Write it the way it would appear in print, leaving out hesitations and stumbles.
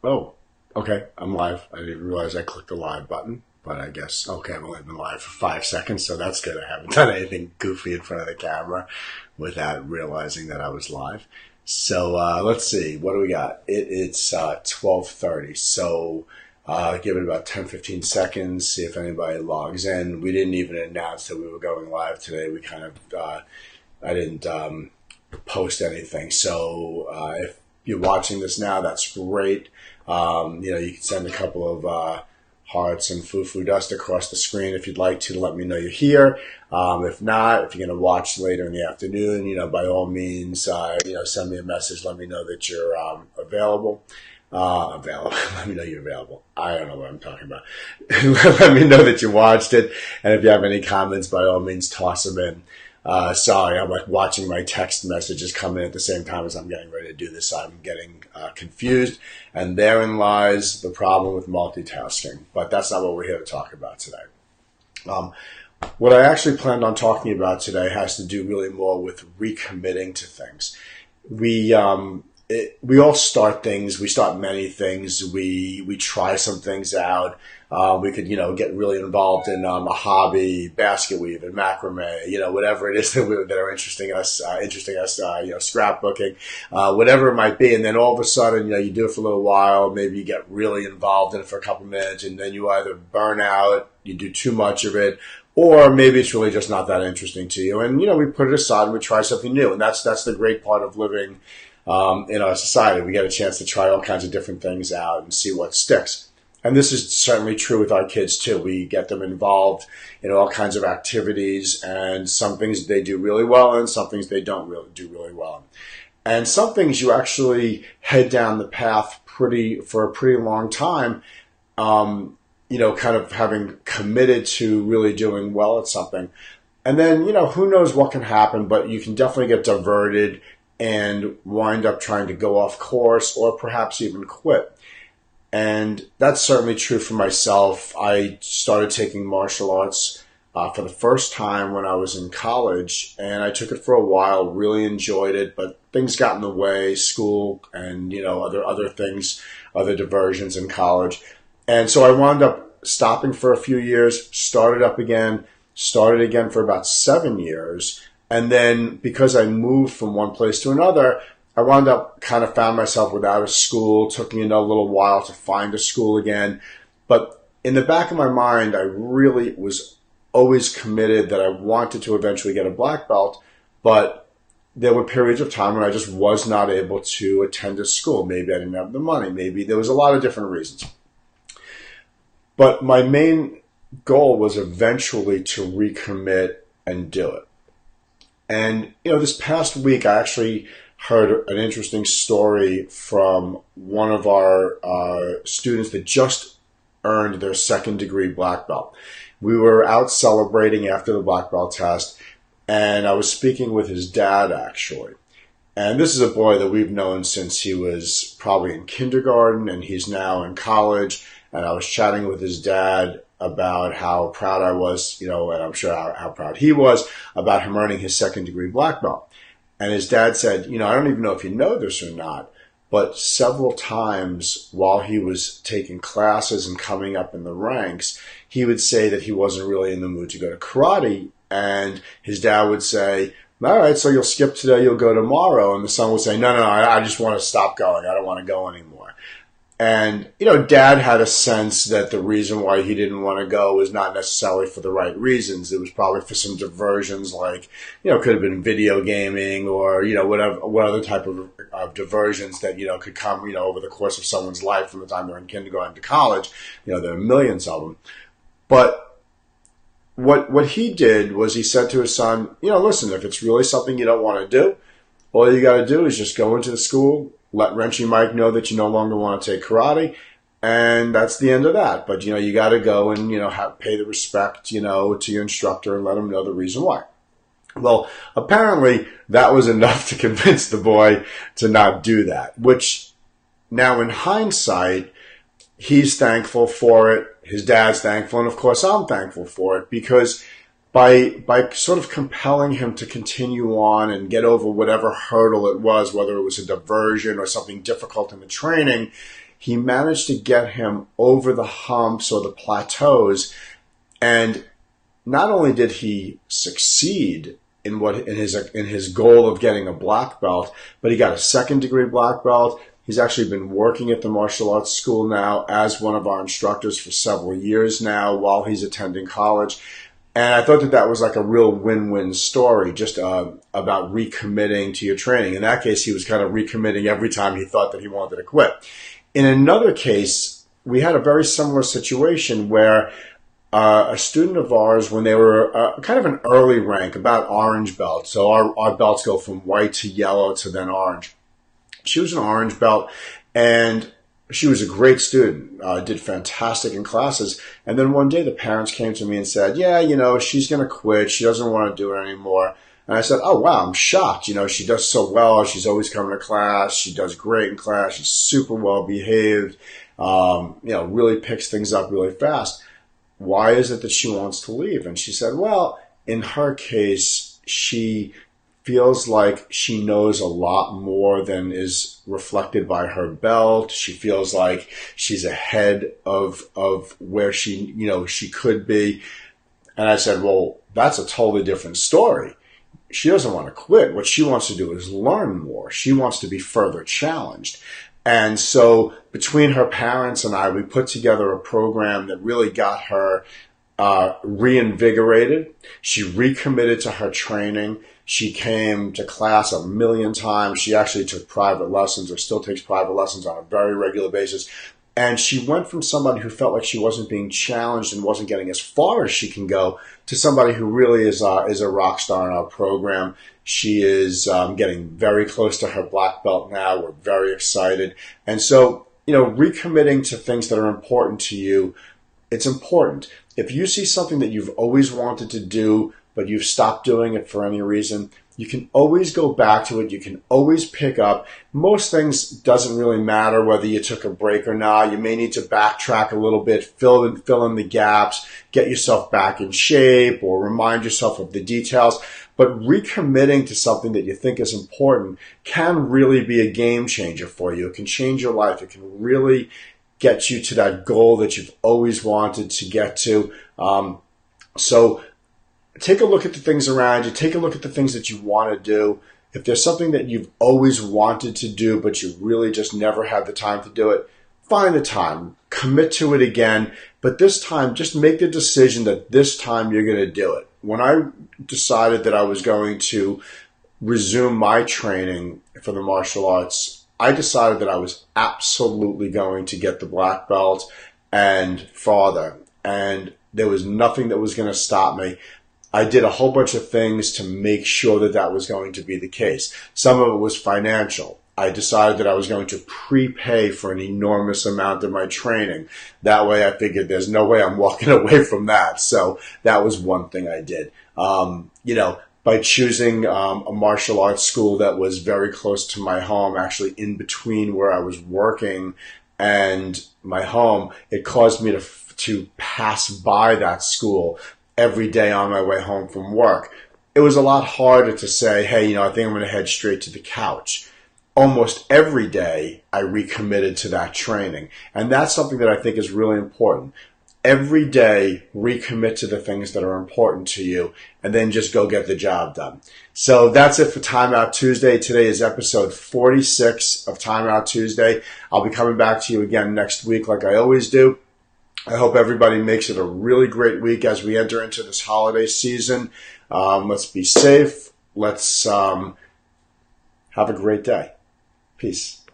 Oh, okay. I'm live. I didn't realize I clicked the live button, but I guess, okay, I've only been live for 5 seconds, so that's good. I haven't done anything goofy in front of the camera without realizing that I was live. So let's see. What do we got? It's 12:30. So give it about 10, 15 seconds, see if anybody logs in. We didn't even announce that we were going live today. We kind of, I didn't post anything. So if you're watching this now, that's great. You can send a couple of hearts and foo-foo dust across the screen if you'd like to let me know you're here. If not, if you're going to watch later in the afternoon, by all means, send me a message. Let me know that you're available. Available. Let me know you're available. I don't know what I'm talking about. Let me know that you watched it. And if you have any comments, by all means, toss them in. Sorry, I'm like watching my text messages come in at the same time as I'm getting ready to do this. I'm getting confused, and therein lies the problem with multitasking. But that's not what we're here to talk about today. What I actually planned on talking about today has to do really more with recommitting to things. We all start things. We start many things. We try some things out. We could, get really involved in a hobby, basket weaving, macrame, whatever it is that are interesting us, scrapbooking, whatever it might be. And then all of a sudden, you do it for a little while. Maybe you get really involved in it for a couple minutes, and then you either burn out, you do too much of it, or maybe it's really just not that interesting to you. And, we put it aside and we try something new. And that's the great part of living in our society. We get a chance to try all kinds of different things out and see what sticks. And this is certainly true with our kids too. We get them involved in all kinds of activities, and some things they do really well and some things they don't really do really well. And some things you actually head down the path for a pretty long time, kind of having committed to really doing well at something. And then, who knows what can happen, but you can definitely get diverted and wind up trying to go off course or perhaps even quit. And that's certainly true for myself. I started taking martial arts for the first time when I was in college, and I took it for a while, really enjoyed it, but things got in the way, school and, other things, other diversions in college. And so I wound up stopping for a few years, started again for about 7 years. And then because I moved from one place to another, I wound up found myself without a school. Took me a little while to find a school again. But in the back of my mind, I really was always committed that I wanted to eventually get a black belt. But there were periods of time when I just was not able to attend a school. Maybe I didn't have the money. Maybe there was a lot of different reasons. But my main goal was eventually to recommit and do it. And, this past week, I actually heard an interesting story from one of our students that just earned their second degree black belt. We were out celebrating after the black belt test, and I was speaking with his dad, actually. And this is a boy that we've known since he was probably in kindergarten, and he's now in college. And I was chatting with his dad about how proud I was, and I'm sure how proud he was about him earning his second degree black belt. And his dad said, I don't even know if you know this or not, but several times while he was taking classes and coming up in the ranks, he would say that he wasn't really in the mood to go to karate. And his dad would say, all right, so you'll skip today, you'll go tomorrow. And the son would say, no, I just want to stop going. I don't want to go anymore. And, Dad had a sense that the reason why he didn't want to go was not necessarily for the right reasons. It was probably for some diversions like, could have been video gaming or, what other type of diversions that, could come, over the course of someone's life from the time they're in kindergarten to college. There are millions of them. But what he did was he said to his son, listen, if it's really something you don't want to do, all you got to do is just go into the school, let Wrenchy Mike know that you no longer want to take karate, and that's the end of that. But, you got to go and, pay the respect, to your instructor and let him know the reason why. Well, apparently that was enough to convince the boy to not do that, which now in hindsight, he's thankful for it. His dad's thankful. And of course, I'm thankful for it because by sort of compelling him to continue on and get over whatever hurdle it was, whether it was a diversion or something difficult in the training, he managed to get him over the humps or the plateaus. And not only did he succeed in his goal of getting a black belt, but he got a second-degree black belt. He's actually been working at the martial arts school now as one of our instructors for several years now while he's attending college. And I thought that that was like a real win-win story, just about recommitting to your training. In that case, he was kind of recommitting every time he thought that he wanted to quit. In another case, we had a very similar situation where a student of ours, when they were kind of an early rank, about orange belt, so our belts go from white to yellow to then orange. She was an orange belt, and she was a great student, did fantastic in classes. And then one day the parents came to me and said, yeah, she's going to quit. She doesn't want to do it anymore. And I said, oh, wow, I'm shocked. She does so well. She's always coming to class. She does great in class. She's super well behaved, really picks things up really fast. Why is it that she wants to leave? And she said, well, in her case, she feels like she knows a lot more than is reflected by her belt. She feels like she's ahead of where she could be. And I said, well, that's a totally different story. She doesn't want to quit. What she wants to do is learn more. She wants to be further challenged. And so between her parents and I, we put together a program that really got her reinvigorated. She recommitted to her training. She came to class a million times. She actually took private lessons, or still takes private lessons on a very regular basis. And she went from somebody who felt like she wasn't being challenged and wasn't getting as far as she can go to somebody who really is a rock star in our program. She is getting very close to her black belt now. We're very excited. And so, recommitting to things that are important to you, it's important. If you see something that you've always wanted to do, but you've stopped doing it for any reason, you can always go back to it. You can always pick up. Most things doesn't really matter whether you took a break or not. You may need to backtrack a little bit, fill in the gaps, get yourself back in shape, or remind yourself of the details. But recommitting to something that you think is important can really be a game changer for you. It can change your life. It can really get you to that goal that you've always wanted to get to. So take a look at the things around you. Take a look at the things that you want to do. If there's something that you've always wanted to do, but you really just never had the time to do it, find the time. Commit to it again. But this time, just make the decision that this time you're going to do it. When I decided that I was going to resume my training for the martial arts, I decided that I was absolutely going to get the black belt and farther. And there was nothing that was going to stop me. I did a whole bunch of things to make sure that that was going to be the case. Some of it was financial. I decided that I was going to prepay for an enormous amount of my training. That way I figured there's no way I'm walking away from that. So that was one thing I did. By choosing a martial arts school that was very close to my home, actually in between where I was working and my home, it caused me to pass by that school every day on my way home from work. It was a lot harder to say, hey, I think I'm going to head straight to the couch. Almost every day I recommitted to that training. And that's something that I think is really important. Every day recommit to the things that are important to you and then just go get the job done. So that's it for Time Out Tuesday. Today is episode 46 of Time Out Tuesday. I'll be coming back to you again next week like I always do. I hope everybody makes it a really great week as we enter into this holiday season. Let's be safe. Let's have a great day. Peace.